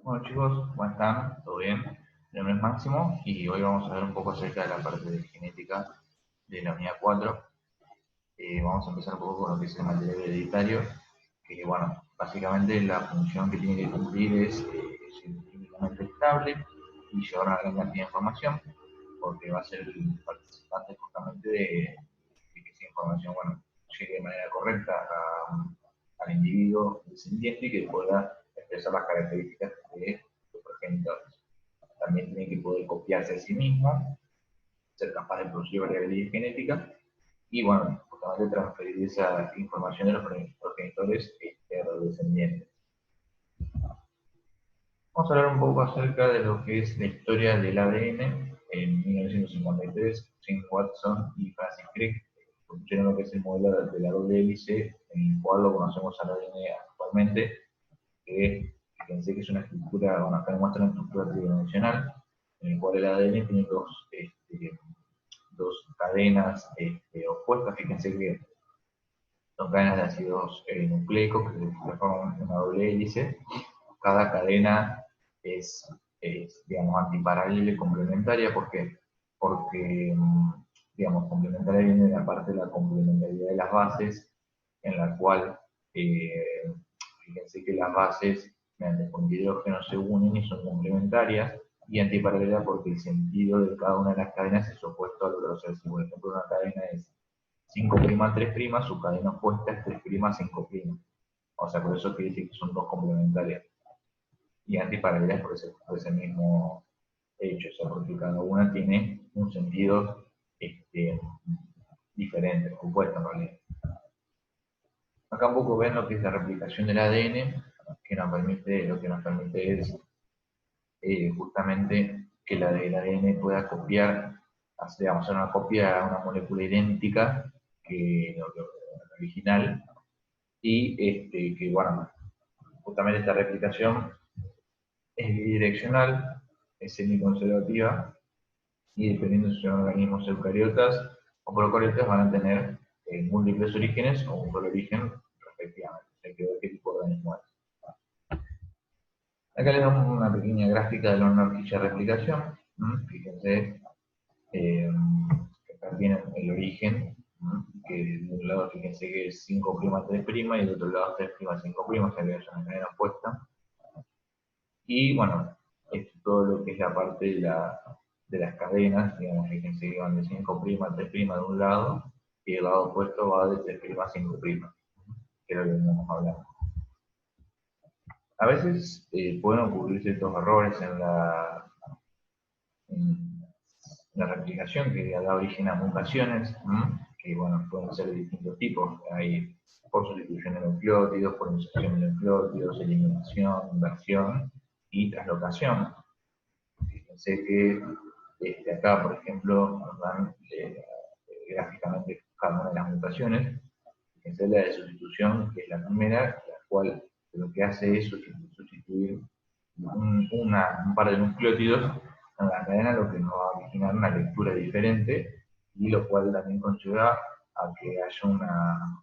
Bueno chicos, ¿cómo están? ¿Todo bien? Mi nombre es Máximo y hoy vamos a ver un poco acerca de la parte de genética de la unidad 4. Vamos a empezar un poco con lo que es el material hereditario, que bueno, básicamente la función que tiene que cumplir es ser químicamente estable y llevar una gran cantidad de información, porque va a ser el participante justamente de que esa información bueno, llegue de manera correcta al individuo descendiente y que pueda expresar las características de los progenitores. También tiene que poder copiarse a sí mismo, ser capaz de producir variabilidad genética y, bueno, justamente transferir esa información de los progenitores a los descendientes. Vamos a hablar un poco acerca de lo que es la historia del ADN. En 1953, James Watson y Francis Crick construyeron lo que es el modelo de la doble hélice, en el cual lo conocemos al ADN actualmente, que fíjense que es una estructura, bueno, acá muestra una estructura tridimensional, en el cual el ADN tiene dos cadenas opuestas. Fíjense que son cadenas de ácidos nucleicos que forman una doble hélice. Cada cadena es digamos, antiparalela y complementaria. ¿Por qué? Porque, digamos, complementaria viene de la parte de la complementariedad de las bases, en la cual, fíjense que las bases, mediante el hidrógeno, se unen y son complementarias, y antiparalela porque el sentido de cada una de las cadenas es opuesto al otro. O sea, si por ejemplo una cadena es 5' 3', su cadena opuesta es 3' 5'. O sea, por eso quiere decir que son dos complementarias. Y antiparalelas por ese mismo hecho, o sea, porque cada una tiene un sentido diferente, opuesto en realidad. Acá un poco ven lo que es la replicación del ADN, lo que nos permite es justamente que el ADN pueda copiar, hacer una copia a una molécula idéntica que lo original, y que, bueno, justamente esta replicación es bidireccional, es semiconservativa, y dependiendo si son organismos eucariotas o procariotas van a tener múltiples orígenes o un solo origen respectivamente. Hay que ver qué tipo de organismo es. Acá le damos una pequeña gráfica de la horquilla de replicación. Fíjense que acá tienen el origen, que de un lado fíjense que es 5' 3' y del otro lado 3' 5', o sea que es una cadena opuesta. Y bueno, esto todo lo que es la parte de las cadenas, digamos, fíjense que van de 5' a 3' de un lado, y el lado opuesto va de 3' a 5', que es lo que venimos hablando. A veces pueden ocurrir ciertos errores en la replicación que da origen a mutaciones, que bueno, pueden ser de distintos tipos. Hay por sustitución de nucleótidos, por inserción de nucleótidos, eliminación, inversión y translocación. Fíjense que acá, por ejemplo, nos dan gráficamente cada una de las mutaciones. Fíjense la de sustitución, que es la primera, la cual lo que hace es sustituir un par de nucleótidos en la cadena, lo que nos va a originar una lectura diferente, y lo cual también conlleva a que haya una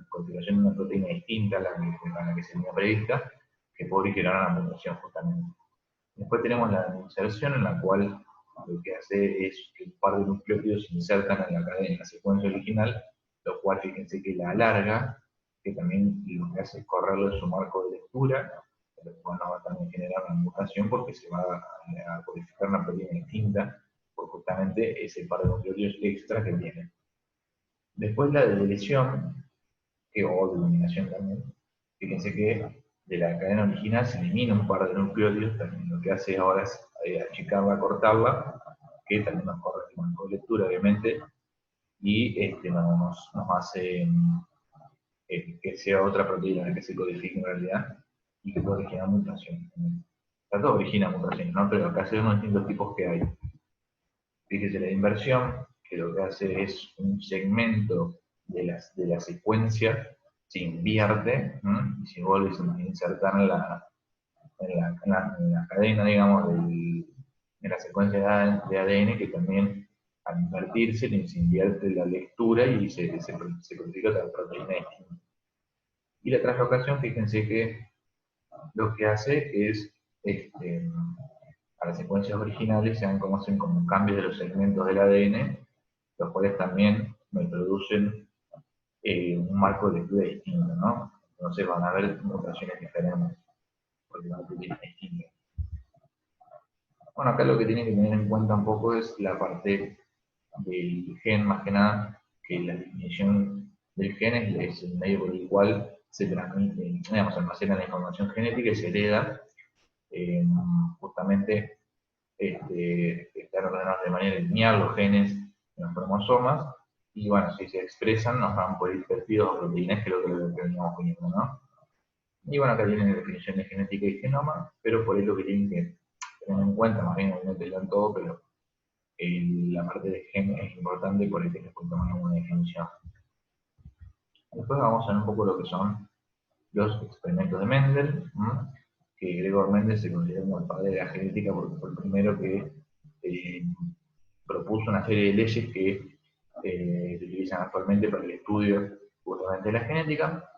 configuración de una proteína distinta a la que se tenía prevista, que puede originar una mutación justamente. Después tenemos la inserción, en la cual lo que hace es que un par de nucleótidos se insertan en la cadena, en la secuencia original, lo cual fíjense que la alarga, que también lo que hace es correrlo de su marco de lectura, lo cual nos va a también generar una mutación porque se va a codificar una proteína distinta por justamente ese par de nucleótidos extra que tiene. Después la de deleción, o de eliminación también, fíjense que de la cadena original se elimina un par de nucleótidos, también lo que hace ahora es achicarla, cortarla, que también nos corre con lectura, obviamente, y nos hace que sea otra proteína la que se codifique en realidad, y que puede originar mutaciones. Todo origina mutaciones, ¿no? Pero acá se ven los distintos tipos que hay. Fíjese la inversión, que lo que hace es un segmento de la secuencia se invierte, y se vuelve a insertar en la cadena, digamos, de la secuencia de ADN, que también al invertirse se invierte la lectura y se codifica otra proteína distinta. Y la translocación, fíjense que lo que hace es, a las secuencias originales se conocen como cambios de los segmentos del ADN, los cuales también me producen un marco de lectura distinto, ¿no? Entonces van a haber mutaciones diferentes, porque van a tener distintas. Bueno, acá lo que tienen que tener en cuenta un poco es la parte del gen, más que nada, que la definición del gen es el medio por el cual se transmite, digamos, almacena la información genética y se hereda, justamente están ordenados de manera lineal los genes en los cromosomas, y bueno, si se expresan nos van por ir péptidos o proteínas, que es lo que veníamos viendo, ¿no? Y bueno, acá tienen la definición de genética y genoma, pero por ahí lo que tienen que tener en cuenta, más bien obviamente dan todo, pero la parte de gen es importante, por ahí que les tomar una definición. Después vamos a ver un poco lo que son los experimentos de Mendel, que Gregor Mendel se considera como el padre de la genética porque fue el primero que propuso una serie de leyes que se utilizan actualmente para el estudio justamente de la genética.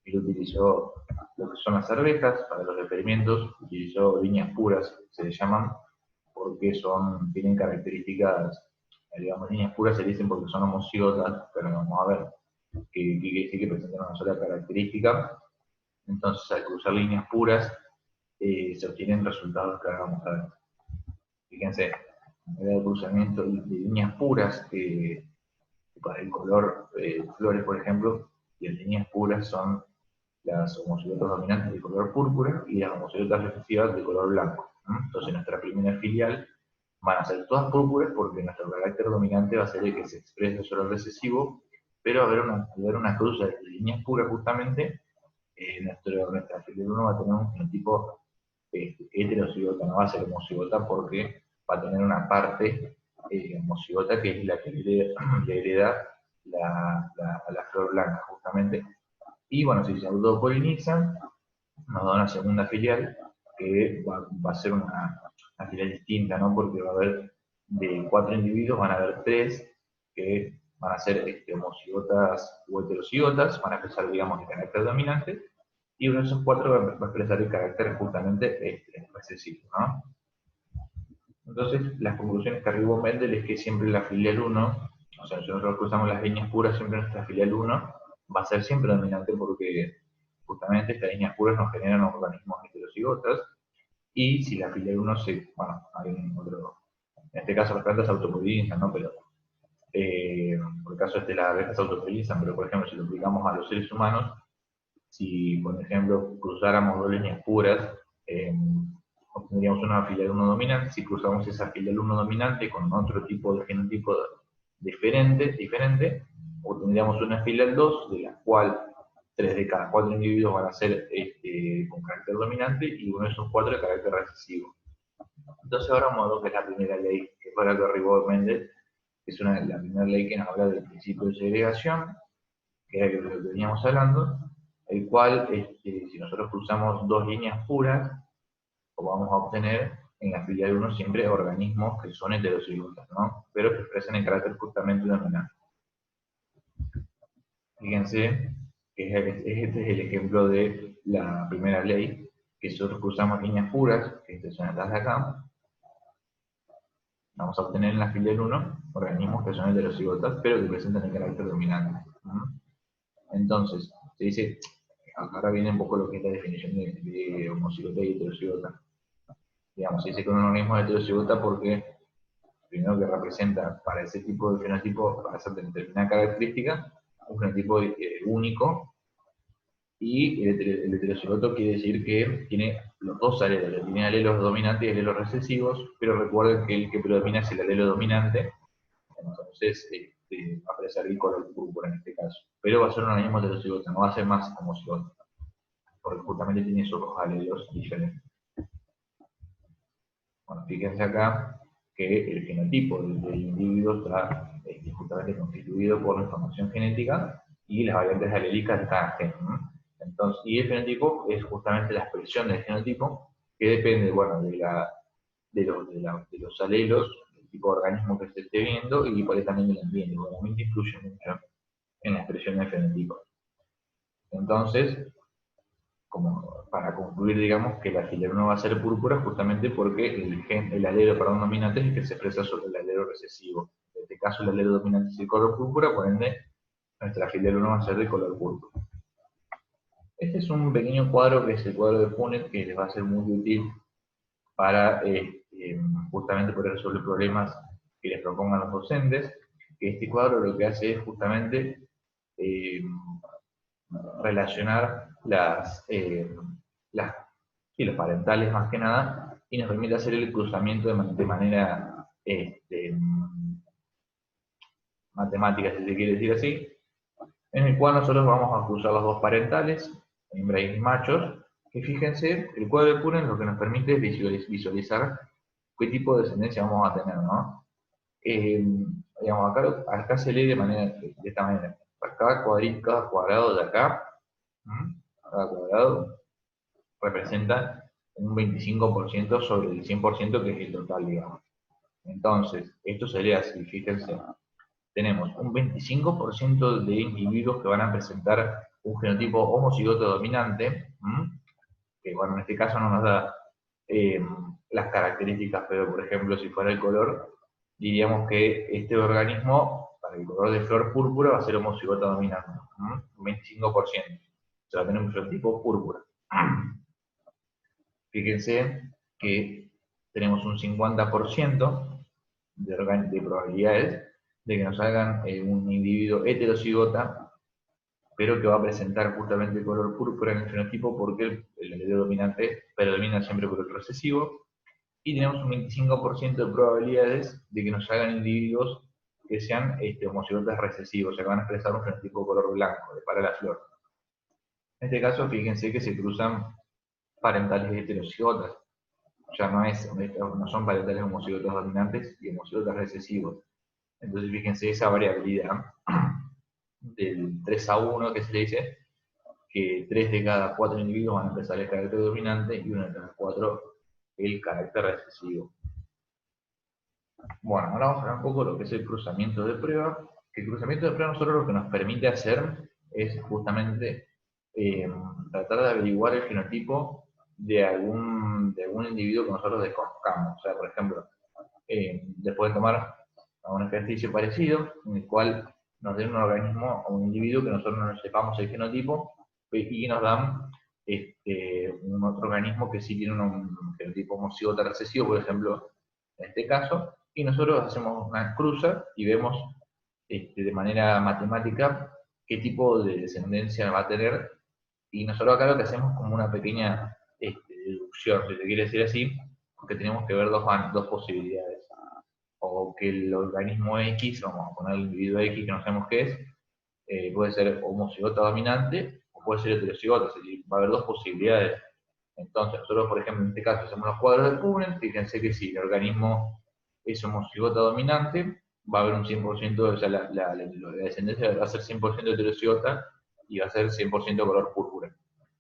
Él utilizó lo que son las arvejas para los experimentos, utilizó líneas puras, se le llaman, porque tienen características, digamos, líneas puras se dicen porque son homocigotas, pero vamos a ver que quiere decir que presentan una sola característica. Entonces, al cruzar líneas puras, se obtienen resultados que ahora vamos a ver. Fíjense, el cruzamiento de líneas puras, para el color flores, por ejemplo, y en líneas puras son las homocigotas dominantes de color púrpura y las homocigotas recesivas de color blanco. Entonces, nuestra primera filial van a ser todas púrpuras porque nuestro carácter dominante va a ser el que se exprese sobre el recesivo, pero al haber una cruz de líneas puras justamente, nuestra filial 1 va a tener un fenotipo heterocigota, no va a ser homocigota porque va a tener una parte homocigota que es la que le hereda a la flor blanca justamente. Y bueno, si se autopolinizan, nos da una segunda filial que va a ser una filial distinta, ¿no? Porque va a haber de 4 individuos, van a haber 3 que van a ser homocigotas o heterocigotas, van a expresar, digamos, el carácter dominante, y uno de esos 4 va a expresar el carácter justamente recesivo, ¿no? Entonces, las conclusiones que arribó Mendel es que siempre la filial 1, o sea, si nosotros cruzamos las líneas puras, siempre nuestra filial 1 va a ser siempre dominante porque justamente estas líneas puras nos generan organismos heterocigotas, y si la filial 1 bueno, hay otro, en este caso las plantas se autopolinizan, ¿no? Pero, por el caso las abejas se autopolinizan, pero por ejemplo, si lo aplicamos a los seres humanos, si por ejemplo cruzáramos dos líneas puras, obtendríamos una filial 1 dominante. Si cruzamos esa filial 1 dominante con otro tipo de genotipo diferente, obtendríamos una filial 2, de la cual 3 de cada 4 individuos van a ser con carácter dominante y uno de esos 4 de carácter recesivo. Entonces ahora vamos a ver lo que es la primera ley, que fue la que arribó Mendel, que es la primera ley que nos habla del principio de segregación, que es lo que veníamos hablando, el cual, si nosotros cruzamos dos líneas puras, vamos a obtener en la filial 1 siempre organismos que son heterocigotas, ¿no? Pero que expresan el carácter justamente dominante. Fíjense que este es el ejemplo de la primera ley, que si nosotros cruzamos líneas puras, que estas son estas de acá, vamos a obtener en la filial 1 organismos que son heterocigotas, pero que presentan el carácter dominante. Entonces, se dice, ahora viene un poco lo que es la definición de homocigota y heterocigota. Digamos, se dice que un organismo es heterocigota porque primero que representa para ese tipo de fenotipo, para esa determinada característica, un fenotipo único, y el heterocigoto quiere decir que tiene los dos alelos, tiene alelos dominantes y alelos recesivos, pero recuerden que el que predomina es el alelo dominante, entonces va a aparecer el color púrpura en este caso. Pero va a ser un organismo heterocigoto, no va a ser más homocigoto, porque justamente tiene esos dos alelos diferentes. Bueno, fíjense acá que el genotipo del individuo está justamente constituido por la información genética y las variantes alélicas de cada gen. Entonces, y el fenotipo es justamente la expresión del genotipo, que depende, bueno, de los alelos, del tipo de organismo que se esté viendo, y por ahí también del ambiente. El ambiente influye mucho en la expresión del fenotipo. Entonces, como para concluir, digamos, que la filial 1 va a ser púrpura justamente porque el alelo, perdón, dominante es el que se expresa sobre el alelo recesivo. En este caso el alelo dominante es el color púrpura, por ende nuestra filial 1 va a ser de color púrpura. Este es un pequeño cuadro que es el cuadro de Punnett, que les va a ser muy útil para justamente poder resolver problemas que les propongan los docentes. Este cuadro lo que hace es justamente eh, relacionar y los parentales más que nada, y nos permite hacer el cruzamiento de manera matemática, si se quiere decir así, en el cual nosotros vamos a cruzar los dos parentales, hembras y machos, que fíjense, el cuadro de Punnett lo que nos permite es visualizar qué tipo de descendencia vamos a tener, ¿no? Digamos, acá se lee de esta manera. Cada cuadrado de acá, cada cuadrado representa un 25% sobre el 100% que es el total, digamos. Entonces, esto sería así, fíjense, tenemos un 25% de individuos que van a presentar un genotipo homocigoto dominante, que bueno, en este caso no nos da las características, pero por ejemplo, si fuera el color, diríamos que este organismo, para el color de flor púrpura, va a ser homocigoto dominante, un 25%. O sea, va a tener un fenotipo púrpura. Fíjense que tenemos un 50% de probabilidades de que nos salgan un individuo heterocigota, pero que va a presentar justamente el color púrpura en el fenotipo porque el alelo dominante predomina siempre por el recesivo, y tenemos un 25% de probabilidades de que nos salgan individuos que sean homocigotas recesivos, o sea que van a expresar un fenotipo color blanco, para la flor. En este caso, fíjense que se cruzan parentales heterocigotas, ya no son parentales homocigotas dominantes y homocigotas recesivos. Entonces, fíjense esa variabilidad del 3-1 que se le dice, que 3 de cada 4 individuos van a expresar el carácter dominante y 1 de cada 4 el carácter recesivo. Bueno, ahora vamos a hablar un poco de lo que es el cruzamiento de prueba. El cruzamiento de prueba nosotros lo que nos permite hacer es justamente tratar de averiguar el genotipo de algún individuo que nosotros desconozcamos. O sea, por ejemplo, después de tomar un ejercicio parecido, en el cual nos den un organismo o un individuo que nosotros no sepamos el genotipo, y nos dan un otro organismo que sí tiene un genotipo homocigota recesivo, por ejemplo, en este caso, y nosotros hacemos una cruza y vemos de manera matemática qué tipo de descendencia va a tener, y nosotros acá lo que hacemos como una pequeña deducción, si se quiere decir así, porque tenemos que ver dos posibilidades. O que el organismo X, vamos a poner el individuo X que no sabemos qué es, puede ser homocigota dominante o puede ser heterocigota, es decir, va a haber dos posibilidades. Entonces, nosotros, por ejemplo, en este caso hacemos los cuadros de Punnett, fíjense que si el organismo es homocigota dominante, va a haber un 100%, o sea, la descendencia va a ser 100% heterocigota y va a ser 100% color púrpura.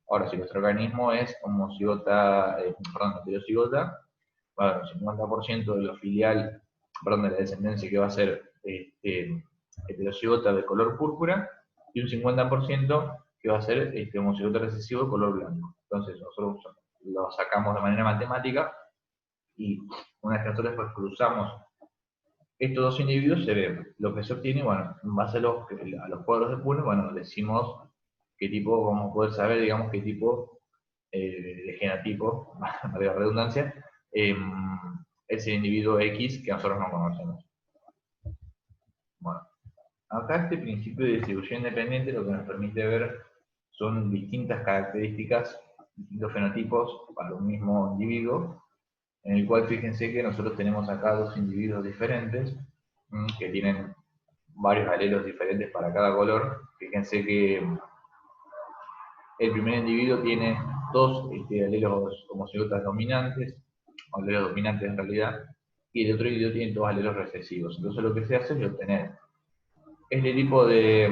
Ahora, si nuestro organismo es homocigota, heterocigota, va a haber un 50% de la filial, de la descendencia que va a ser heterocigota de color púrpura, y un 50% que va a ser homocigota recesivo de color blanco. Entonces, nosotros lo sacamos de manera matemática, y una vez que nosotros después cruzamos estos dos individuos, se ve lo que se obtiene. Bueno, en base a los cuadros de Punnett, bueno, decimos qué tipo, vamos a poder saber, digamos, qué tipo de genotipo, para la redundancia, es el individuo X que nosotros no conocemos. Bueno, acá este principio de distribución independiente lo que nos permite ver son distintas características, distintos fenotipos para un mismo individuo, en el cual fíjense que nosotros tenemos acá dos individuos diferentes, que tienen varios alelos diferentes para cada color. Fíjense que el primer individuo tiene dos alelos homocigotas dominantes, o alelos dominantes en realidad, y el otro individuo tiene dos alelos recesivos. Entonces lo que se hace es obtener este tipo de,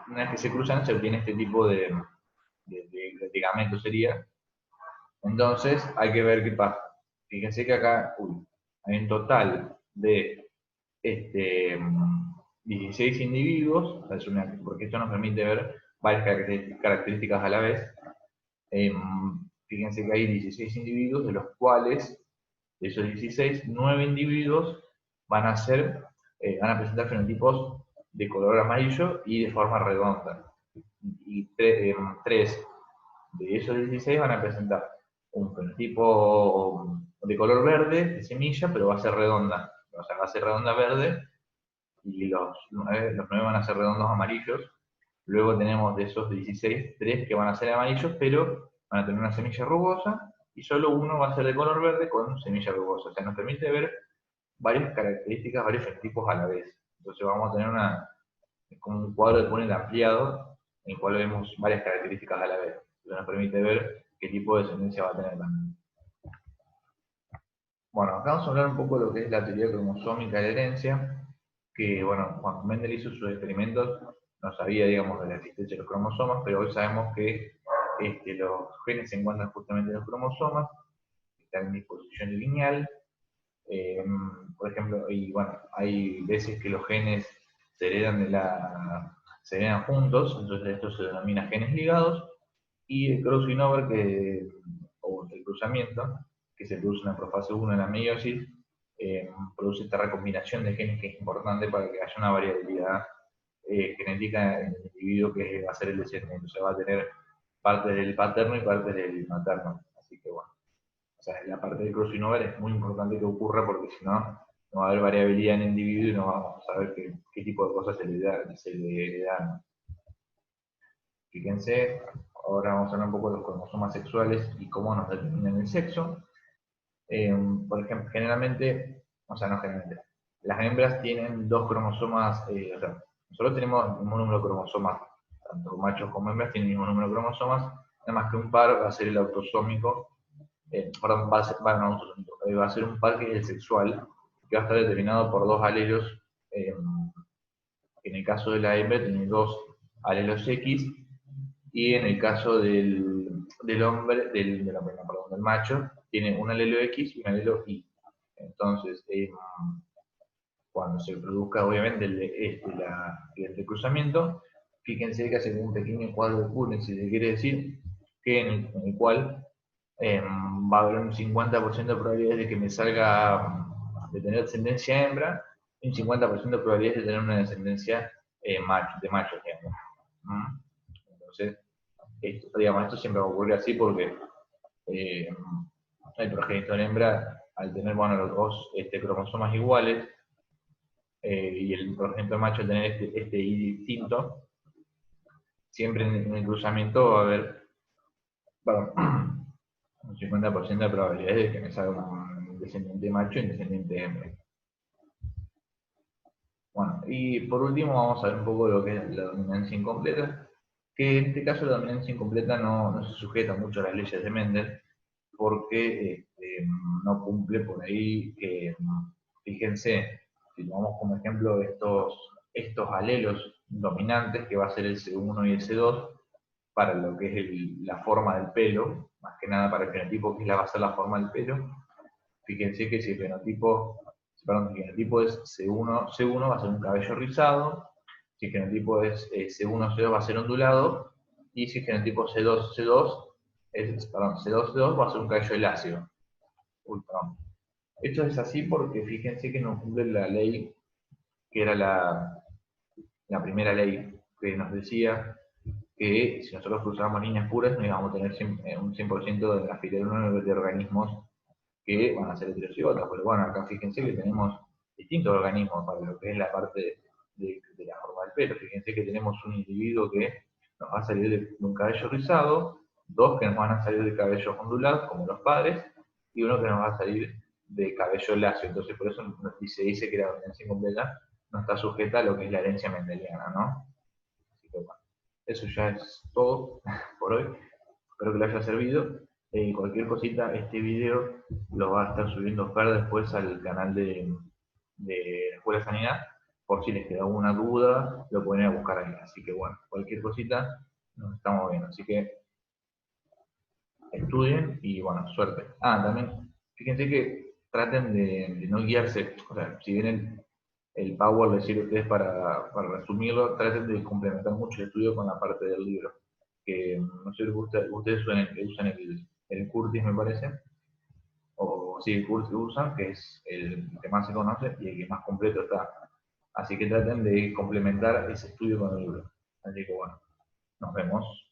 una vez que se cruzan, se obtiene este tipo de ligamento sería. Entonces hay que ver qué pasa. Fíjense que acá hay un total de 16 individuos, porque esto nos permite ver varias características a la vez. Fíjense que hay 16 individuos, de los cuales, de esos 16, 9 individuos van a presentar fenotipos de color amarillo y de forma redonda. Y 3 de esos 16 van a presentar un fenotipo de color verde, de semilla, pero va a ser redonda. O sea, va a ser redonda verde, y los 9 van a ser redondos amarillos. Luego tenemos de esos 16, 3 que van a ser amarillos, pero van a tener una semilla rugosa, y solo uno va a ser de color verde con semilla rugosa. O sea, nos permite ver varias características, varios fenotipos a la vez. Entonces vamos a tener como un cuadro de Punnett ampliado, en el cual vemos varias características a la vez. Eso nos permite ver qué tipo de descendencia va a tener también. Bueno, acá vamos a hablar un poco de lo que es la teoría cromosómica de la herencia, que, bueno, cuando Mendel hizo sus experimentos, no sabía, digamos, de la existencia de los cromosomas, pero hoy sabemos que los genes se encuentran justamente en los cromosomas, están en disposición lineal. Por ejemplo, y bueno, hay veces que los genes se heredan juntos, entonces esto se denomina genes ligados, y el crossover, o el cruzamiento, que se produce en la profase 1 en la meiosis, produce esta recombinación de genes que es importante para que haya una variabilidad genética en el individuo que va a ser el descendiente. Entonces va a tener parte del paterno y parte del materno. Así que bueno, o sea, la parte del crossover es muy importante que ocurra, porque si no, no va a haber variabilidad en el individuo y no vamos a saber qué tipo de cosas se le dan. Fíjense, ahora vamos a hablar un poco de los cromosomas sexuales y cómo nos determinan el sexo. Por ejemplo, o sea, no generalmente, las hembras tienen dos cromosomas, o sea, nosotros tenemos el mismo número de cromosomas, tanto machos como hembras tienen el mismo número de cromosomas, nada más que un par va a ser el autosómico, perdón, va a ser un par que es el sexual, que va a estar determinado por dos alelos. En el caso de la hembra tiene dos alelos X, y en el caso del hombre, perdón, del macho, tiene un alelo X y un alelo Y. Entonces, cuando se produzca obviamente el cruzamiento, fíjense que hace un pequeño cuadro de Punnett, si se quiere decir, que en el cual va a haber un 50% de probabilidades de que me salga, de tener descendencia hembra, y un 50% de probabilidades de tener una descendencia de macho, digamos. Entonces, esto siempre va a ocurrir así, porque el progenitor hembra, al tener, bueno, los dos cromosomas iguales, y el progenitor macho al tener este Y distinto, siempre en el cruzamiento va a haber, perdón, un 50% de probabilidades de que me salga un descendiente macho y un descendiente hembra. Bueno, y por último vamos a ver un poco de lo que es la dominancia incompleta, que en este caso la dominancia incompleta no se sujeta mucho a las leyes de Mendel, porque no cumple por ahí. Fíjense, si tomamos como ejemplo estos alelos dominantes, que va a ser el C1 y el C2, para lo que es la forma del pelo, más que nada para el fenotipo, que va a ser la forma del pelo. Fíjense que si el fenotipo es C1 va a ser un cabello rizado, si el genotipo es C1-C2 va a ser ondulado, y si el genotipo C2-C2 C2-C2 va a ser un cabello elástico. Esto es así porque fíjense que no cumple la ley, que era la primera ley, que nos decía que si nosotros cruzamos líneas puras no íbamos a tener un 100% de la filera de organismos que van a ser heterocigotas. Pero bueno, acá fíjense que tenemos distintos organismos para lo que es la parte de la forma del pelo. Fíjense que tenemos un individuo que nos va a salir de un cabello rizado, dos que nos van a salir de cabello ondulado, como los padres, y uno que nos va a salir de cabello lacio. Entonces, por eso se dice que la dominancia incompleta no está sujeta a lo que es la herencia mendeliana, ¿no? Así que bueno, eso ya es todo por hoy. Espero que les haya servido. Cualquier cosita, este video lo va a estar subiendo Fer después al canal de la Escuela de Sanidad. Por si les queda alguna duda, lo pueden ir a buscar ahí. Así que bueno, cualquier cosita, nos estamos viendo. Así que estudien y bueno, suerte. También, fíjense que traten de no guiarse. O sea, si bien el Power les sirve a ustedes para resumirlo, traten de complementar mucho el estudio con la parte del libro. que no sé, ustedes usan el Curtis, me parece, o sí, el Curtis usan, que es el que más se conoce y el que más completo está. Así que traten de complementar ese estudio con el libro. Así que bueno, nos vemos.